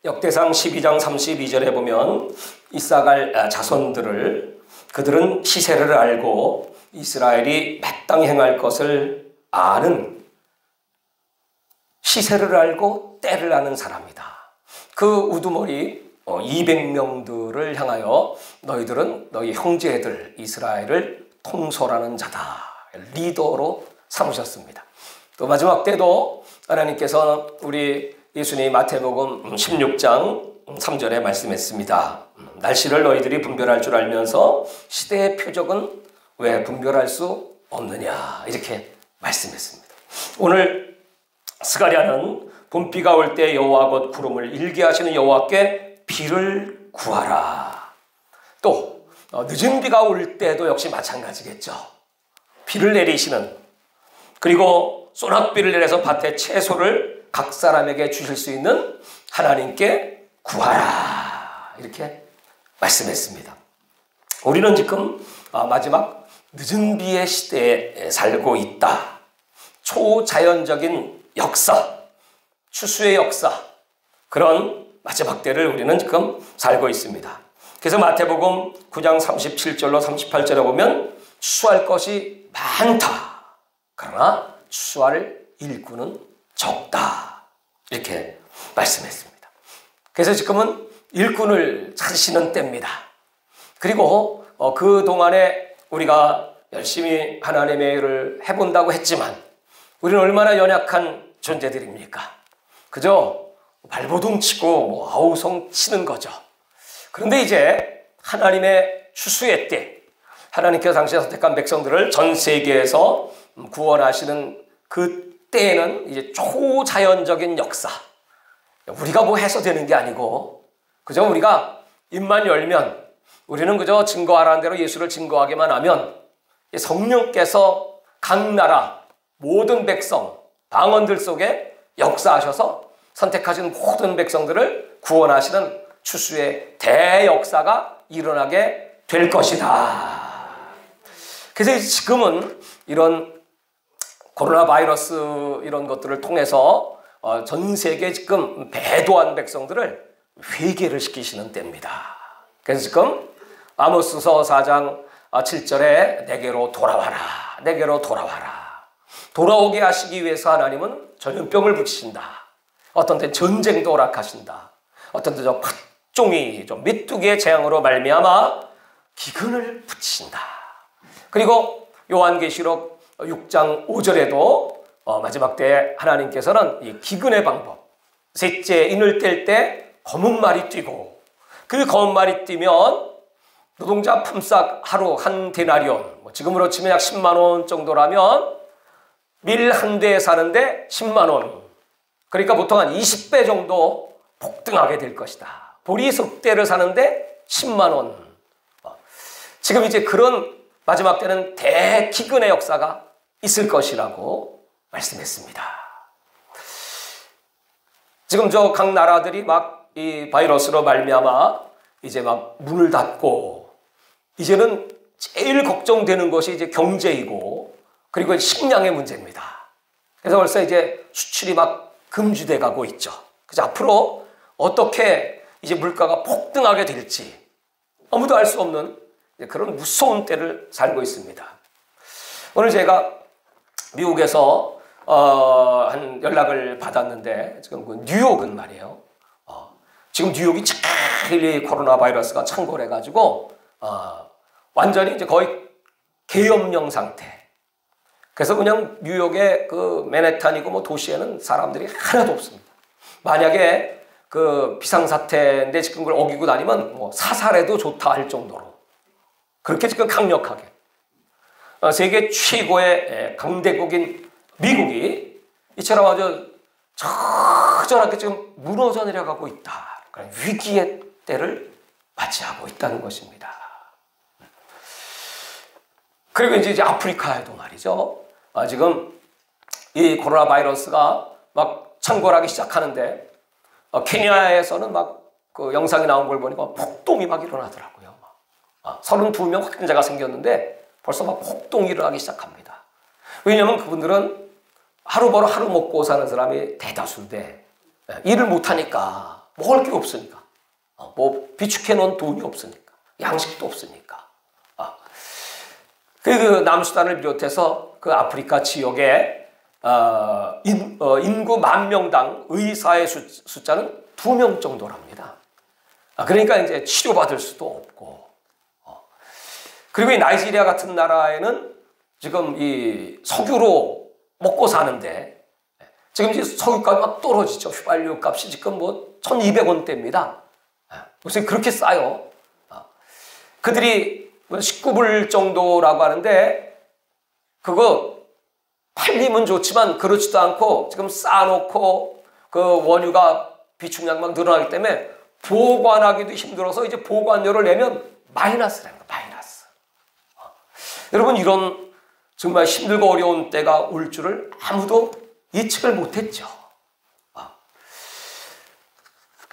역대상 12장 32절에 보면 이사갈 자손들을 그들은 시세를 알고 이스라엘이 마땅히 행할 것을 아는, 시세를 알고 때를 아는 사람이다. 그 우두머리 200명들을 향하여 너희들은 너희 형제들 이스라엘을 통솔하는 자다, 리더로 삼으셨습니다. 또 마지막 때도 하나님께서 우리 예수님이 마태복음 16장 3절에 말씀했습니다. 날씨를 너희들이 분별할 줄 알면서 시대의 표적은 왜 분별할 수 없느냐, 이렇게 말씀했습니다. 오늘 스가랴는 봄비가 올 때 여호와 곧 구름을 일게 하시는 여호와께 비를 구하라. 또 늦은 비가 올 때도 역시 마찬가지겠죠. 비를 내리시는, 그리고 소낙비를 내려서 밭에 채소를 각 사람에게 주실 수 있는 하나님께 구하라, 이렇게 말씀했습니다. 우리는 지금 마지막 늦은 비의 시대에 살고 있다. 초자연적인 역사, 추수의 역사, 그런 마지막 때를 우리는 지금 살고 있습니다. 그래서 마태복음 9장 37절로 38절에 보면 추수할 것이 많다, 그러나 추수할 일꾼은 적다, 이렇게 말씀했습니다. 그래서 지금은 일꾼을 찾으시는 때입니다. 그리고 그동안에 우리가 열심히 하나님의 일을 해본다고 했지만 우리는 얼마나 연약한 존재들입니까? 그저 발버둥 치고 아우성 치는 거죠. 그런데 이제 하나님의 추수의 때, 하나님께서 당시에 선택한 백성들을 전 세계에서 구원하시는 그 때에는 이제 초자연적인 역사, 우리가 뭐 해서 되는 게 아니고 그저 우리가 입만 열면, 우리는 그저 증거하라는 대로 예수를 증거하기만 하면 성령께서 각 나라 모든 백성 방언들 속에 역사하셔서 선택하신 모든 백성들을 구원하시는 추수의 대역사가 일어나게 될 것이다. 그래서 지금은 이런 코로나 바이러스 이런 것들을 통해서 전 세계에 지금 배도한 백성들을 회개를 시키시는 때입니다. 그래서 지금 아모스서 4장 7절에 내게로 돌아와라, 내게로 돌아와라. 돌아오게 하시기 위해서 하나님은 전염병을 붙이신다. 어떤 때 전쟁도 허락하신다. 어떤 때 팥종이 메뚜기의 재앙으로 말미암아 기근을 붙이신다. 그리고 요한계시록 6장 5절에도 마지막 때 하나님께서는 이 기근의 방법, 셋째 인을 뗄 때 검은 말이 뛰고, 그 검은 말이 뛰면 노동자 품삯 하루 한 데나리온, 지금으로 치면 약 10만 원 정도라면 밀 한 대에 사는데 10만 원, 그러니까 보통 한 20배 정도 폭등하게 될 것이다. 보리석 대를 사는데 10만 원. 지금 이제 그런 마지막 때는 대기근의 역사가 있을 것이라고 말씀했습니다. 지금 각 나라들이 막 이 바이러스로 말미암아 이제 막 문을 닫고, 이제는 제일 걱정되는 것이 이제 경제이고, 그리고 식량의 문제입니다. 그래서 벌써 이제 수출이 막 금지돼 가고 있죠. 그래서 앞으로 어떻게 이제 물가가 폭등하게 될지 아무도 알 수 없는 그런 무서운 때를 살고 있습니다. 오늘 제가 미국에서 한 연락을 받았는데, 지금 그 뉴욕은 말이에요. 지금 뉴욕이 제일 코로나 바이러스가 창궐해가지고 완전히 이제 거의 계엄령 상태. 그래서 그냥 뉴욕의 그 맨해튼이고 도시에는 사람들이 하나도 없습니다. 만약에 그 비상사태인데 지금 그걸 어기고 다니면 사살해도 좋다 할 정도로 그렇게 지금 강력하게 세계 최고의 강대국인 미국이 이처럼 아주 처절하게 지금 무너져 내려가고 있다. 그런 위기의 때를 맞이하고 있다는 것입니다. 그리고 이제 아프리카에도 말이죠. 지금 이 코로나 바이러스가 막 창궐하기 시작하는데, 케냐에서는 막 그 영상이 나온 걸 보니까 폭동이 막 일어나더라고요. 32명 확진자가 생겼는데 벌써 막 폭동이 일어나기 시작합니다. 왜냐하면 그분들은 하루 벌어 하루 먹고 사는 사람이 대다수인데 일을 못하니까 먹을 게 없으니까. 뭐 비축해 놓은 돈이 없으니까. 양식도 없으니까. 그 남수단을 비롯해서 그 아프리카 지역에 인구 10,000명당 의사의 숫자는 2명 정도랍니다. 그러니까 이제 치료받을 수도 없고. 그리고 이 나이지리아 같은 나라에는 지금 이 석유로 먹고 사는데 지금 이제 석유값이 막 떨어지죠. 휘발유 값이 지금 뭐 1,200원대입니다. 요새 그렇게 싸요. 그들이 19불 정도라고 하는데 그거 팔리면 좋지만 그렇지도 않고 지금 쌓아놓고 그 원유가 비축량이 막 늘어나기 때문에 보관하기도 힘들어서 이제 보관료를 내면 마이너스라는 거예요. 마이너스. 여러분 이런 정말 힘들고 어려운 때가 올 줄을 아무도 예측을 못했죠.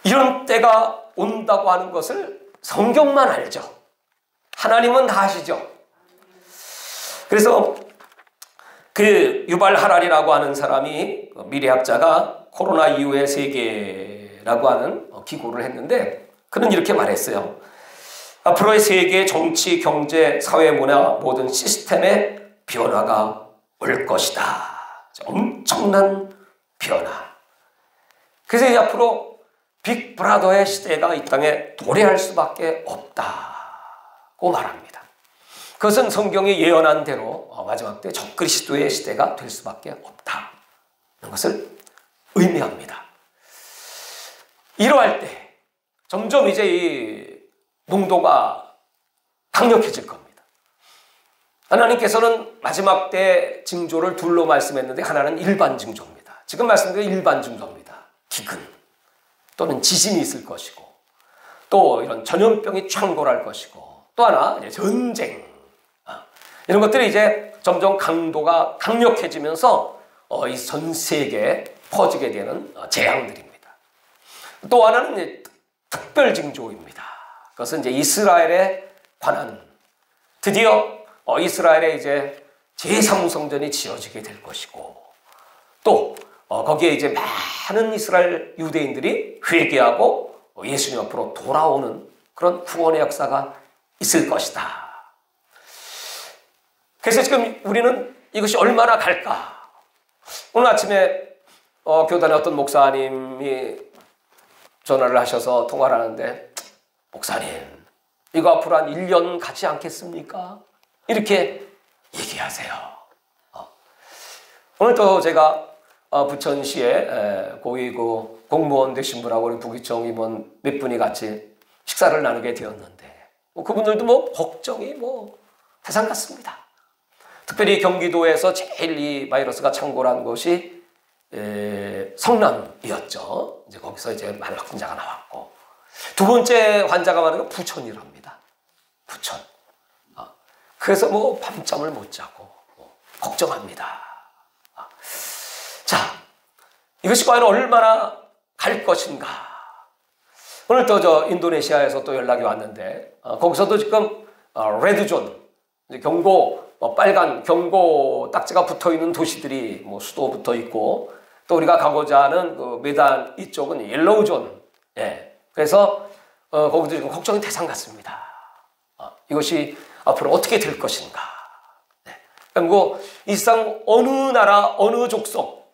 이런 때가 온다고 하는 것을 성경만 알죠. 하나님은 다 아시죠. 그래서 그 유발 하랄이라고 하는 사람이 미래학자가 코로나 이후의 세계라고 하는 기고를 했는데 그는 이렇게 말했어요. 앞으로의 세계 정치, 경제, 사회, 문화 모든 시스템의 변화가 올 것이다. 엄청난 변화. 그래서 이제 앞으로 빅브라더의 시대가 이 땅에 도래할 수밖에 없다고 말합니다. 그것은 성경이 예언한 대로 마지막 때 적그리스도의 시대가 될 수밖에 없다는 것을 의미합니다. 이러할 때 점점 이제 이 농도가 강력해질 겁니다. 하나님께서는 마지막 때 징조를 둘로 말씀했는데 하나는 일반 징조입니다. 지금 말씀드린 일반 징조입니다. 기근 또는 지진이 있을 것이고 또 이런 전염병이 창궐할 것이고 또 하나 이제 전쟁 이런 것들이 이제 점점 강도가 강력해지면서 이 전 세계에 퍼지게 되는 재앙들입니다. 또 하나는 이제 특별 징조입니다. 그것은 이제 이스라엘에 관한 드디어 이스라엘에 이제 제3성전이 지어지게 될 것이고 또 거기에 이제 많은 이스라엘 유대인들이 회개하고 예수님 앞으로 돌아오는 그런 구원의 역사가 있을 것이다. 그래서 지금 우리는 이것이 얼마나 갈까? 오늘 아침에 교단의 어떤 목사님이 전화를 하셔서 통화를 하는데 목사님 이거 앞으로 한 1년 가지 않겠습니까? 이렇게 얘기하세요. 오늘 또 제가 부천시에 고위 공무원 되신 분하고 우리 부기청 임원 몇 분이 같이 식사를 나누게 되었는데 그분들도 뭐 걱정이 뭐 태산 같습니다. 특별히 경기도에서 제일 이 바이러스가 창궐한 곳이 성남이었죠. 이제 거기서 이제 많은 확진자가 나왔고 두 번째 환자가 많은 건 부천이랍니다. 부천. 그래서 뭐 밤잠을 못 자고 걱정합니다. 자, 이것이 과연 얼마나 갈 것인가? 오늘 또 저 인도네시아에서 또 연락이 왔는데 거기서도 지금 레드존 경고 빨간 경고 딱지가 붙어 있는 도시들이 뭐 수도 붙어 있고 또 우리가 가고자 하는 그 메단 이쪽은 옐로우존. 예. 그래서 거기도 지금 걱정이 대상 같습니다. 이것이 앞으로 어떻게 될 것인가? 네. 그리고 이 세상 어느 나라 어느 족속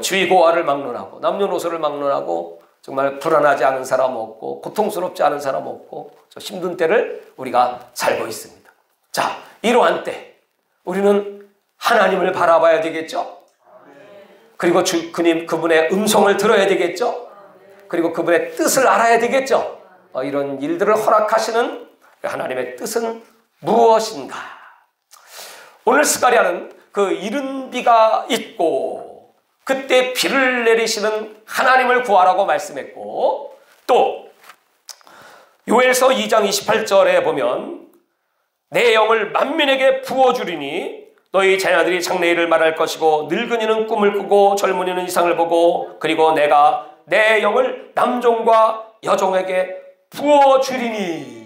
쥐고화를 막론하고 남녀노소를 막론하고 정말 불안하지 않은 사람 없고 고통스럽지 않은 사람 없고 힘든 때를 우리가 살고 있습니다. 자, 이러한 때 우리는 하나님을 바라봐야 되겠죠? 그리고 그분의 음성을 들어야 되겠죠? 그리고 그분의 뜻을 알아야 되겠죠? 이런 일들을 허락하시는 하나님의 뜻은 무엇인가? 오늘 스가랴는 그 이른 비가 있고 그때 비를 내리시는 하나님을 구하라고 말씀했고 또 요엘서 2장 28절에 보면 내 영을 만민에게 부어주리니 너희 자녀들이 장래일을 말할 것이고 늙은이는 꿈을 꾸고 젊은이는 이상을 보고 그리고 내가 내 영을 남종과 여종에게 부어주리니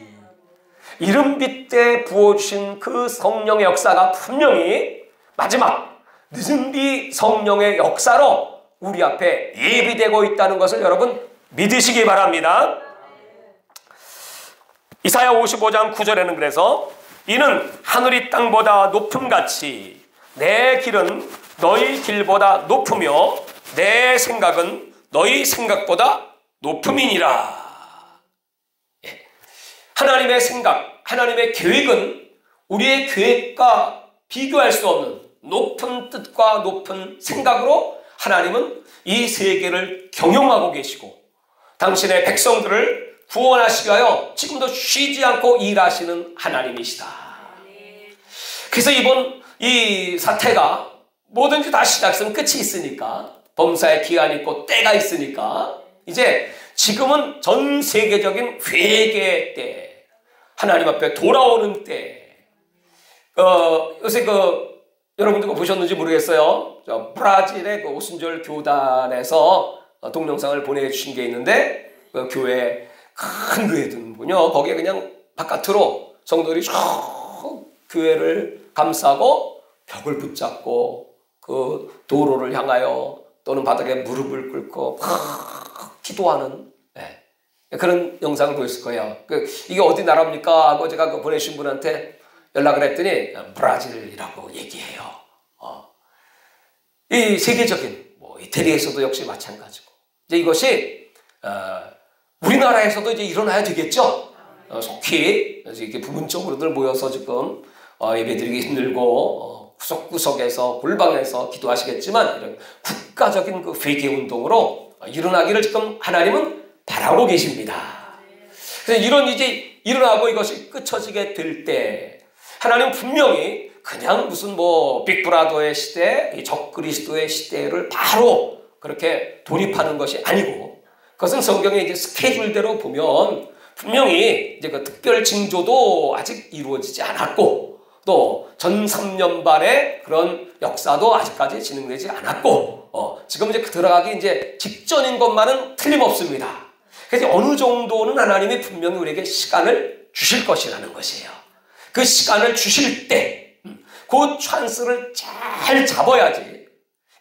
이른비 때 부어주신 그 성령의 역사가 분명히 마지막 늦은비 성령의 역사로 우리 앞에 예비되고 있다는 것을 여러분 믿으시기 바랍니다. 이사야 55장 9절에는 그래서 이는 하늘이 땅보다 높음같이 내 길은 너희 길보다 높으며 내 생각은 너희 생각보다 높음이니라. 하나님의 생각, 하나님의 계획은 우리의 계획과 비교할 수 없는 높은 뜻과 높은 생각으로 하나님은 이 세계를 경영하고 계시고 당신의 백성들을 구원하시기 위하여 지금도 쉬지 않고 일하시는 하나님이시다. 그래서 이번 이 사태가 뭐든지 다 시작선 끝이 있으니까, 범사의 기한이 있고 때가 있으니까 이제 지금은 전 세계적인 회개의 때, 하나님 앞에 돌아오는 때. 요새 여러분들 보셨는지 모르겠어요. 브라질의 오순절 교단에서 동영상을 보내주신 게 있는데, 그 교회, 큰 교회든군요. 거기에 그냥 바깥으로 성도들이 쭉 교회를 감싸고 벽을 붙잡고 그 도로를 향하여 또는 바닥에 무릎을 꿇고 기도하는, 그런 영상을 보였을 거예요. 이게 어디 나라입니까? 하고 제가 보내신 분한테 연락을 했더니 브라질이라고 얘기해요. 이 세계적인, 이태리에서도 역시 마찬가지고. 이제 이것이, 우리나라에서도 이제 일어나야 되겠죠? 속히, 이렇게 부분적으로들 모여서 지금, 예배드리기 힘들고, 구석구석에서, 골방에서 기도하시겠지만, 이런 국가적인 그 회개 운동으로 일어나기를 지금 하나님은 바라고 계십니다. 그래서 이런 이제 일어나고 이것이 끝쳐지게 될 때, 하나님은 분명히 그냥 무슨 빅브라더의 시대, 이 적그리스도의 시대를 바로 그렇게 돌입하는 것이 아니고, 그것은 성경의 이제 스케줄대로 보면 분명히 이제 그 특별 징조도 아직 이루어지지 않았고, 또 전 3년 반의 그런 역사도 아직까지 진행되지 않았고, 지금 이제 들어가기 이제 직전인 것만은 틀림없습니다. 그래서 어느 정도는 하나님이 분명히 우리에게 시간을 주실 것이라는 것이에요. 그 시간을 주실 때, 그 찬스를 잘 잡아야지.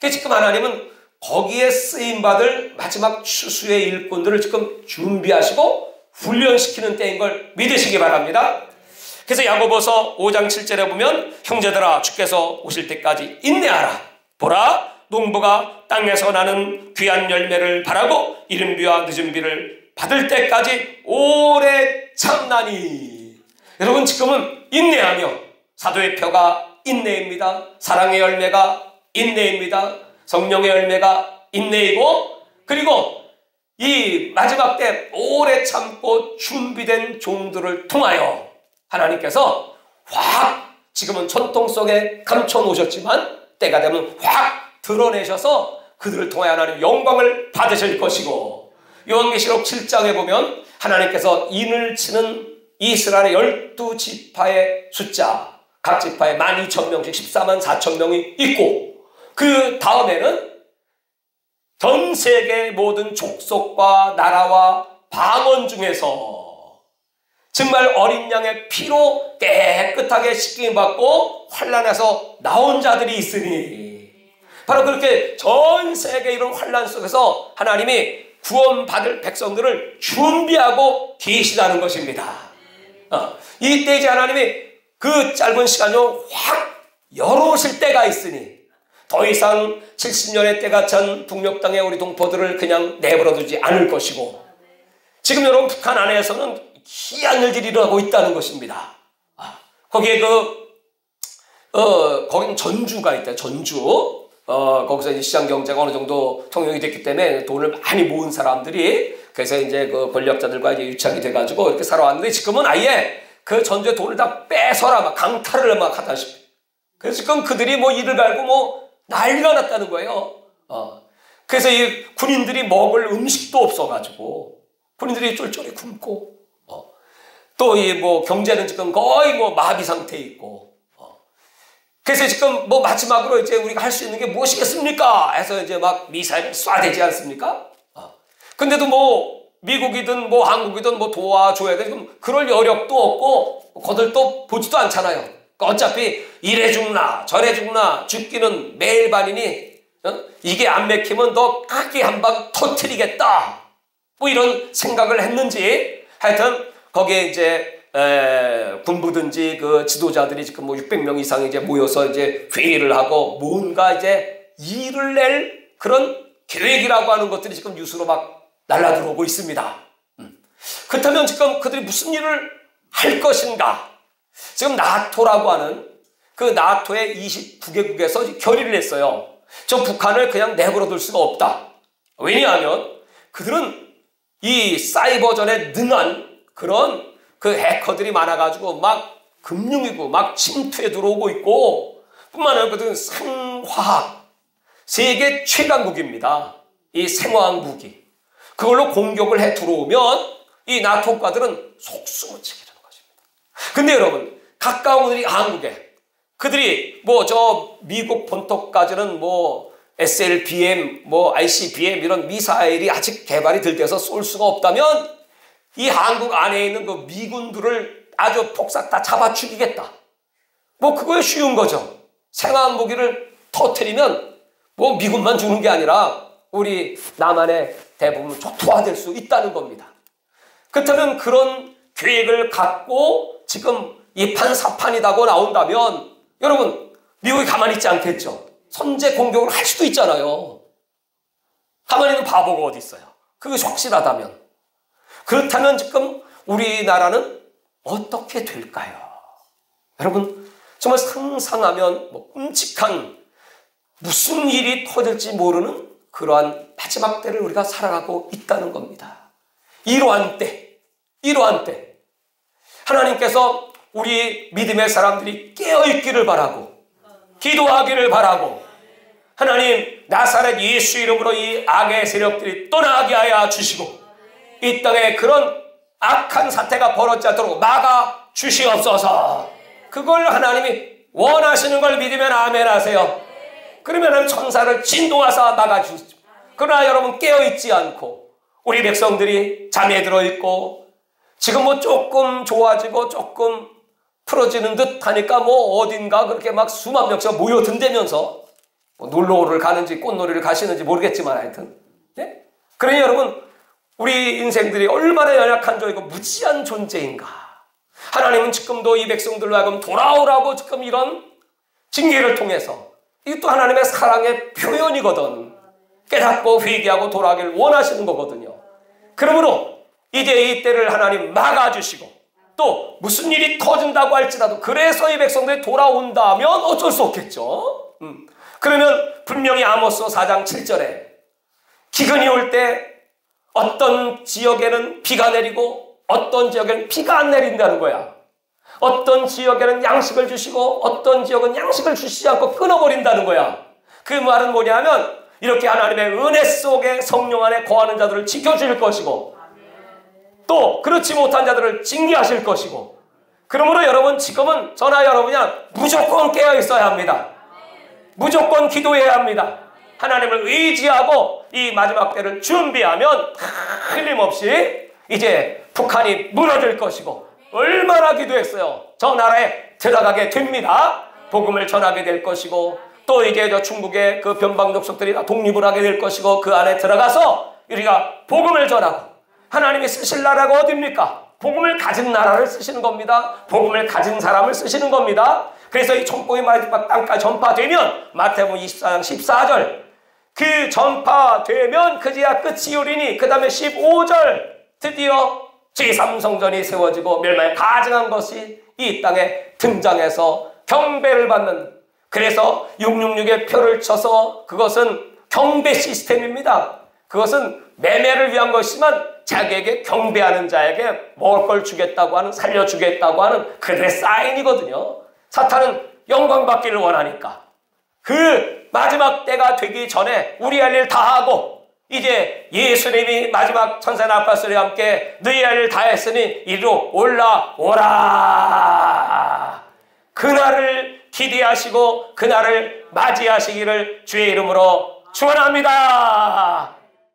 그래서 지금 하나님은 거기에 쓰임받을 마지막 추수의 일꾼들을 지금 준비하시고 훈련시키는 때인 걸 믿으시기 바랍니다. 그래서 야고보서 5장 7절에 보면 형제들아 주께서 오실 때까지 인내하라. 보라 농부가 땅에서 나는 귀한 열매를 바라고 이른 비와 늦은 비를 받을 때까지 오래 참나니. 여러분 지금은 인내하며, 사도의 표가 인내입니다. 사랑의 열매가 인내입니다. 성령의 열매가 인내이고, 그리고 이 마지막 때 오래 참고 준비된 종들을 통하여 하나님께서 확, 지금은 전통 속에 감춰 놓으셨지만 때가 되면 확 드러내셔서 그들을 통해 하나님 영광을 받으실 것이고, 요한계시록 7장에 보면 하나님께서 인을 치는 이스라엘의 12지파의 숫자, 각 지파에 12,000명씩 14만 4천 명이 있고, 그 다음에는 전 세계 모든 족속과 나라와 방언 중에서 정말 어린 양의 피로 깨끗하게 씻김받고 환난에서 나온 자들이 있으니, 바로 그렇게 전 세계 이런 환난 속에서 하나님이 구원받을 백성들을 준비하고 계시다는 것입니다. 이때 이제 하나님이 그 짧은 시간으로 확 열어오실 때가 있으니 더 이상 70년의 때가 찬 북녘 땅의 우리 동포들을 그냥 내버려두지 않을 것이고, 지금 여러분 북한 안에서는 희한 일들이 일어나고 있다는 것입니다. 거기에 거긴 전주가 있다. 전주. 거기서 이제 시장 경제가 어느 정도 통용이 됐기 때문에 돈을 많이 모은 사람들이, 그래서 이제 그 권력자들과 이제 유착이 돼가지고 이렇게 살아왔는데, 지금은 아예 그 전주의 돈을 다 빼서라 막 강탈을 막 하다시피. 그래서 지금 그들이 일을 갈고 난리가 났다는 거예요. 그래서 이 군인들이 먹을 음식도 없어가지고 군인들이 쫄쫄이 굶고, 또 이 경제는 지금 거의 마비 상태에 있고, 그래서 지금 마지막으로 이제 우리가 할 수 있는 게 무엇이겠습니까? 해서 이제 막 미사일을 쏴대지 않습니까? 근데도 미국이든 한국이든 도와줘야 돼. 지금 그럴 여력도 없고, 거들도 보지도 않잖아요. 그러니까 어차피 이래 죽나 저래 죽나 죽기는 매일 반이니, 이게 안 맥히면 너 크게 한 방 터뜨리겠다. 뭐 이런 생각을 했는지 하여튼 거기에 이제 군부든지 그 지도자들이 지금 뭐 600명 이상 이제 모여서 이제 회의를 하고 뭔가 이제 일을 낼 그런 계획이라고 하는 것들이 지금 뉴스로 막 날라들어오고 있습니다. 그렇다면 지금 그들이 무슨 일을 할 것인가? 지금 나토라고 하는 그 나토의 29개국에서 결의를 했어요. 저 북한을 그냥 내버려둘 수가 없다. 왜냐하면 그들은 이 사이버전에 능한 그런 그 해커들이 많아가지고 막 금융이고 막 침투해 들어오고 있고 뿐만 아니라 그들은 생화학 세계 최강국입니다. 이 생화학 무기 그걸로 공격을 해 들어오면 이 나토 국가들은 속수무책이라는 것입니다. 근데 여러분 가까운 우리 한국에 그들이 뭐 저 미국 본토까지는 뭐 SLBM, 뭐 ICBM 이런 미사일이 아직 개발이 덜 돼서 쏠 수가 없다면 이 한국 안에 있는 그 미군들을 아주 폭삭 다 잡아 죽이겠다. 뭐 그거에 쉬운 거죠. 생화학 무기를 터뜨리면 뭐 미군만 죽는 게 아니라 우리 남한의 대부분 초토화될 수 있다는 겁니다. 그렇다면 그런 계획을 갖고 지금 이 판사판이다고 나온다면 여러분 미국이 가만히 있지 않겠죠. 선제 공격을 할 수도 있잖아요. 가만히 있는 바보가 어디 있어요. 그것이 확실하다면. 그렇다면 지금 우리나라는 어떻게 될까요? 여러분 정말 상상하면 뭐 끔찍한 무슨 일이 터질지 모르는 그러한 마지막 때를 우리가 살아가고 있다는 겁니다. 이러한 때 하나님께서 우리 믿음의 사람들이 깨어있기를 바라고 기도하기를 바라고 하나님 나사렛 예수 이름으로 이 악의 세력들이 떠나게 하여 주시고 이 땅에 그런 악한 사태가 벌어지지 않도록 막아 주시옵소서. 그걸 하나님이 원하시는 걸 믿으면 아멘 하세요. 그러면 하나님 천사를 진동하사 막아 주시죠. 그러나 여러분 깨어있지 않고 우리 백성들이 잠에 들어있고 지금 뭐 조금 좋아지고 조금 풀어지는 듯 하니까 뭐 어딘가 그렇게 막 수만 명씩 모여든다면서 뭐 놀러를 가는지 꽃놀이를 가시는지 모르겠지만 하여튼 네? 그러니 여러분 우리 인생들이 얼마나 연약한 존재이고 무지한 존재인가. 하나님은 지금도 이 백성들로 하여금 돌아오라고 지금 이런 징계를 통해서 이것도 하나님의 사랑의 표현이거든. 깨닫고 회개하고 돌아가기를 원하시는 거거든요. 그러므로 이제 이 때를 하나님 막아주시고 또 무슨 일이 터진다고 할지라도 그래서 이 백성들이 돌아온다면 어쩔 수 없겠죠. 그러면 분명히 아모스 4장 7절에 기근이 올 때 어떤 지역에는 비가 내리고 어떤 지역에는 비가 안 내린다는 거야. 어떤 지역에는 양식을 주시고 어떤 지역은 양식을 주시지 않고 끊어버린다는 거야. 그 말은 뭐냐면 이렇게 하나님의 은혜 속에 성령 안에 거하는 자들을 지켜줄 것이고 또 그렇지 못한 자들을 징계하실 것이고 그러므로 여러분 지금은 저나 여러분이야 무조건 깨어 있어야 합니다. 무조건 기도해야 합니다. 하나님을 의지하고 이 마지막 때를 준비하면 틀림없이 이제 북한이 무너질 것이고 얼마나 기도했어요. 저 나라에 들어가게 됩니다. 복음을 전하게 될 것이고 또 이제 저 중국의 그 변방 족속들이 다 독립을 하게 될 것이고 그 안에 들어가서 우리가 복음을 전하고 하나님이 쓰실 나라가 어디입니까? 복음을 가진 나라를 쓰시는 겁니다. 복음을 가진 사람을 쓰시는 겁니다. 그래서 이 천국의 마지막 땅까지 전파되면 마태복음 24장 14절 그 전파되면 그제야 끝이 오리니 그 다음에 15절 드디어 제3성전이 세워지고 멸망에 가증한 것이 이 땅에 등장해서 경배를 받는 그래서 666의 표를 쳐서 그것은 경배 시스템입니다. 그것은 매매를 위한 것이지만 자기에게 경배하는 자에게 먹을 걸 주겠다고 하는 살려주겠다고 하는 그들의 사인이거든요. 사탄은 영광받기를 원하니까 그 마지막 때가 되기 전에 우리 할 일 다 하고 이제 예수님이 마지막 천사 나팔 소리와 함께 너희 할 일 다 했으니 이리로 올라오라. 그날을 기대하시고 그날을 맞이하시기를 주의 이름으로 축원합니다.